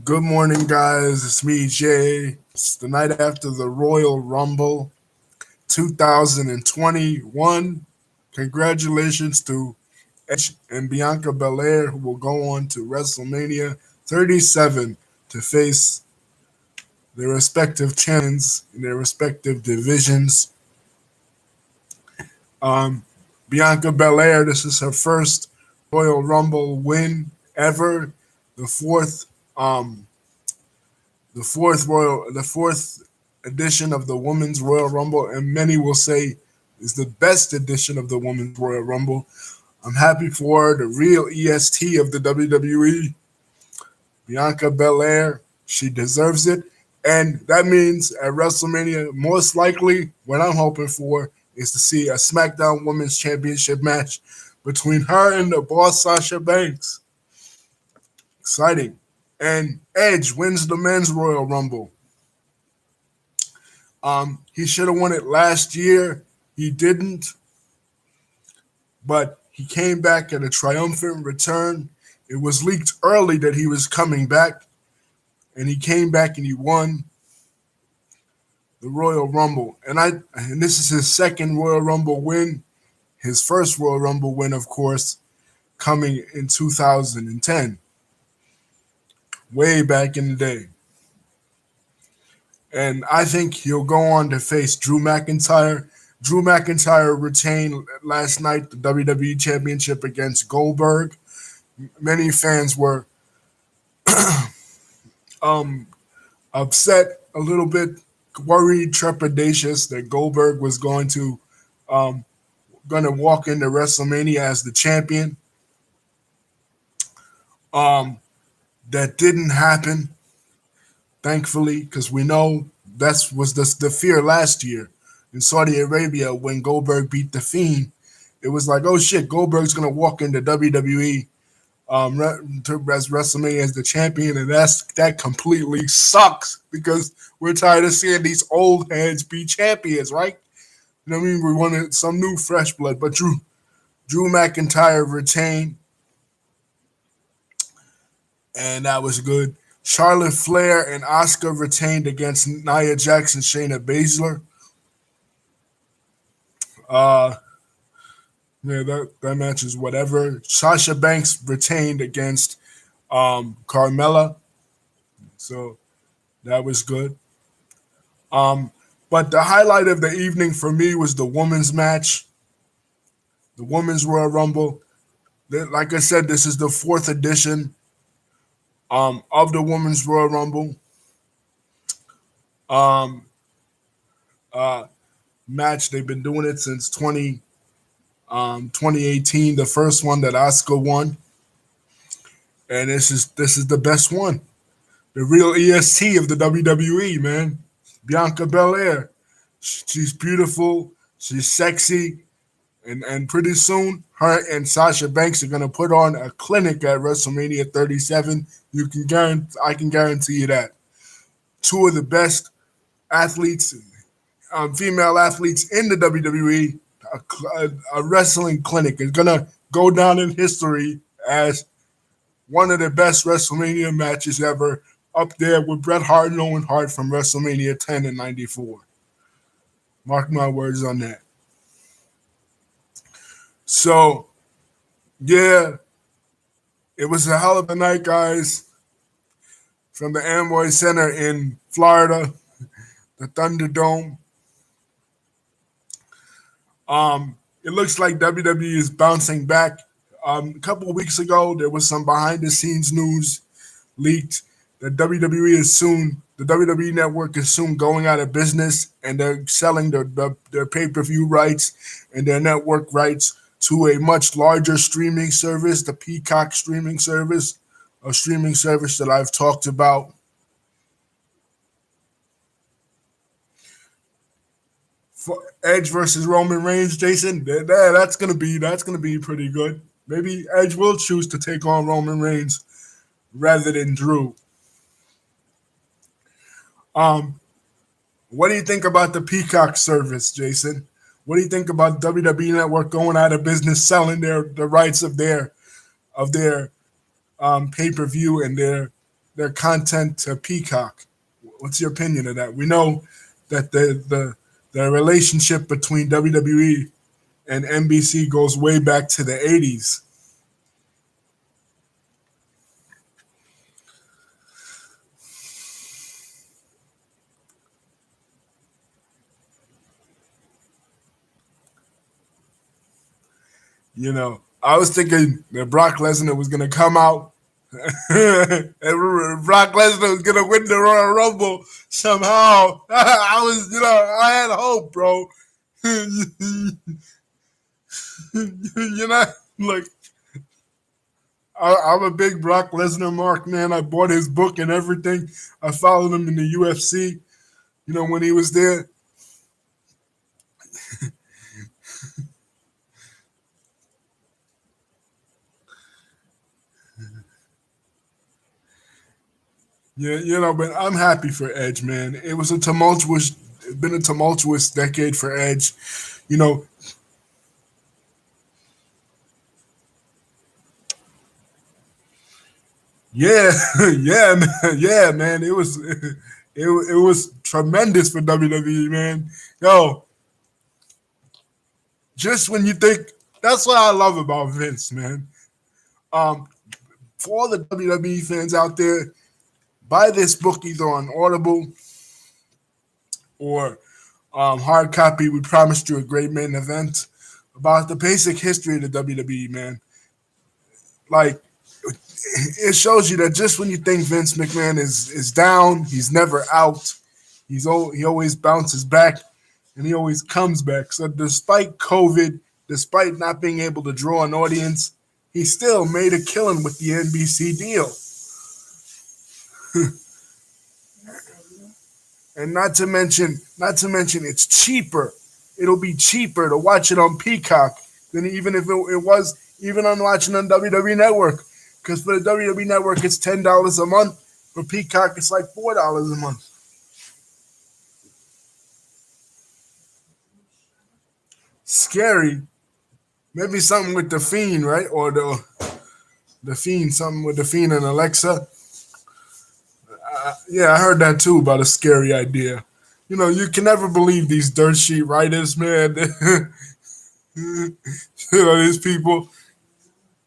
Good morning, guys. It's me, Jay. It's the night after the Royal Rumble 2021. Congratulations to Edge and Bianca Belair, who will go on to WrestleMania 37 to face their respective champions in their respective divisions. Um, Bianca Belair, this is her first Royal Rumble win ever, the fourth um, the fourth edition of the Women's Royal Rumble, and many will say is the best edition of the Women's Royal Rumble. I'm happy for her, the real EST of the WWE, Bianca Belair. She deserves it. And that means at WrestleMania, most likely, what I'm hoping for is to see a SmackDown Women's Championship match between her and the boss Sasha Banks. Exciting. And Edge wins the Men's Royal Rumble. He should have won it last year. He didn't, but he came back at a triumphant return. It was leaked early that he was coming back, and he came back and he won the Royal Rumble. And this is his second Royal Rumble win. His first Royal Rumble win, of course, coming in 2010, way back in the day. And I think he'll go on to face Drew McIntyre. Drew McIntyre retained last night the WWE Championship against Goldberg. Many fans were um, upset, a little bit worried, trepidatious that Goldberg was um, going to walk into WrestleMania as the champion. Um, that didn't happen, thankfully, because we know that was the fear last year in Saudi Arabia when Goldberg beat the Fiend. It was like, oh shit, Goldberg's gonna walk into WWE as WrestleMania as the champion, and that completely sucks because we're tired of seeing these old heads be champions, right? You know what I mean? We wanted some new fresh blood, but Drew McIntyre retained, and that was good. Charlotte Flair and Asuka retained against Nia Jax and Shayna Baszler. Uh, yeah, that match is whatever. Sasha Banks retained against Carmella, so that was good. Um, but the highlight of the evening for me was the women's match, the women's Royal Rumble. Like I said, this is the fourth edition of the women's Royal Rumble. Um, uh, Match. They've been doing it since 2018, the first one that Asuka won, and this is the best one. The real EST of the WWE, man. Bianca Belair. She's beautiful. She's sexy, and pretty soon, her and Sasha Banks are gonna put on a clinic at WrestleMania 37. I can guarantee you that. Two of the best athletes, female athletes in the WWE, a wrestling clinic is gonna go down in history as one of the best WrestleMania matches ever, up there with Bret Hart and Owen Hart from WrestleMania 10 and 94. Mark my words on that. So, yeah, it was a hell of a night, guys, from the Amway Center in Florida, the Thunderdome. It looks like WWE is bouncing back. A couple of weeks ago, there was some behind the scenes news leaked that the WWE network is soon going out of business, and they're selling their pay per view rights and their network rights to a much larger streaming service, the Peacock streaming service, a streaming service that I've talked about. For Edge versus Roman Reigns, Jason, that's gonna be pretty good. Maybe Edge will choose to take on Roman Reigns rather than Drew. Um, what do you think about the Peacock service, Jason? What do you think about WWE Network going out of business, selling the rights of their pay per view and their their content to Peacock. What's your opinion of that? We know that the relationship between WWE and NBC goes way back to the 80s. I was thinking that Brock Lesnar was going to come out and Brock Lesnar was going to win the Royal Rumble somehow. I had hope, bro. you know, like, I'm a big Brock Lesnar mark, man. I bought his book and everything. I followed him in the UFC, when he was there. Yeah, but I'm happy for Edge, man. Been a tumultuous decade for Edge. You know, yeah, yeah, man, yeah, man. It was tremendous for WWE, man. Yo, just when you think that's what I love about Vince, man. Um, for all the WWE fans out there, buy this book either on Audible or hard copy. We promised you a great main event about the basic history of the WWE, man. Like, it shows you that just when you think Vince McMahon is down, he's never out. He always bounces back, and he always comes back. So despite COVID, despite not being able to draw an audience, he still made a killing with the NBC deal. And not to mention, it's cheaper. It'll be cheaper to watch it on Peacock than even if it was even on watching on WWE Network. Because for the WWE Network, it's $10 a month. For Peacock, it's like $4 a month. Scary. Maybe something with the Fiend, right? Or the Fiend, something with the Fiend and Alexa. Yeah, I heard that too about a scary idea. You can never believe these dirt sheet writers, man. These people,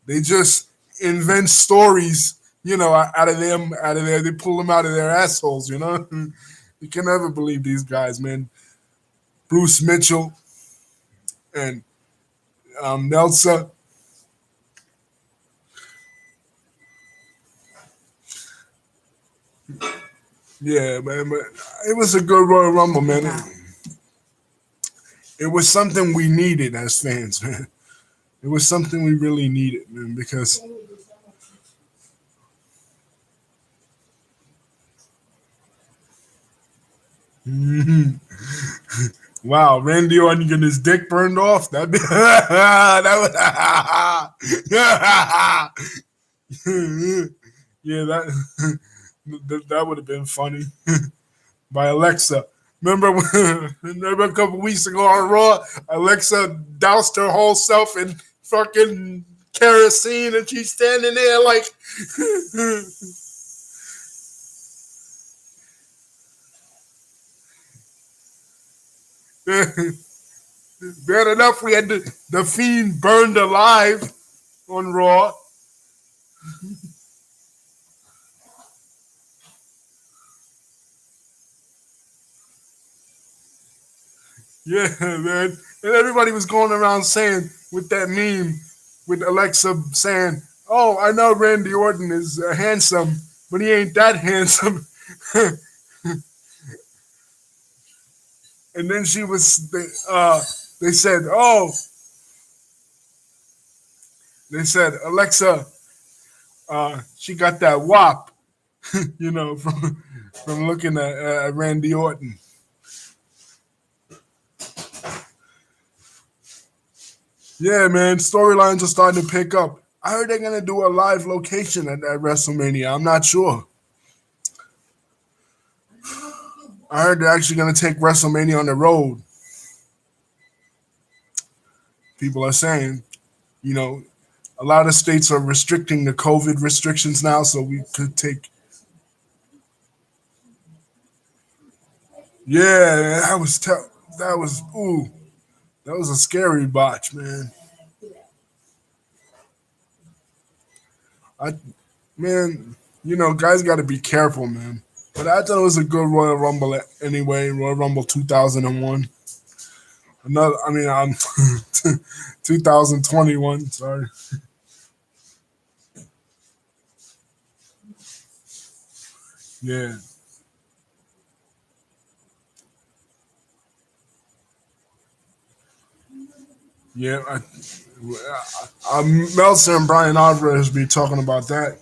they just invent stories, they pull them out of their assholes. You can never believe these guys, man. Bruce Mitchell and Nelsa. Yeah, man, but it was a good Royal Rumble, man. It was something we needed as fans, man. It was something we really needed, man, because wow, Randy Orton getting his dick burned off. That yeah, that would have been funny. By Alexa. Remember a couple weeks ago on Raw, Alexa doused her whole self in fucking kerosene, and she's standing there like. Bad enough, we had the Fiend burned alive on Raw. Yeah, man. And everybody was going around saying with that meme with Alexa saying, "Oh, I know Randy Orton is handsome, but he ain't that handsome." And then they said, "Oh," they said, "Alexa, she got that wop," from looking at Randy Orton. Yeah, man, storylines are starting to pick up. I heard they're gonna do a live location at WrestleMania. I'm not sure. I heard they're actually gonna take WrestleMania on the road. People are saying, you know, a lot of states are restricting the COVID restrictions now, so we could take Yeah, that was ooh, that was a scary botch, man. I man, guys got to be careful, man. But I thought it was a good Royal Rumble anyway. Royal Rumble 2001. Another, I mean, 2021. Sorry. Yeah, yeah. Meltzer and Brian Alvarez be talking about that.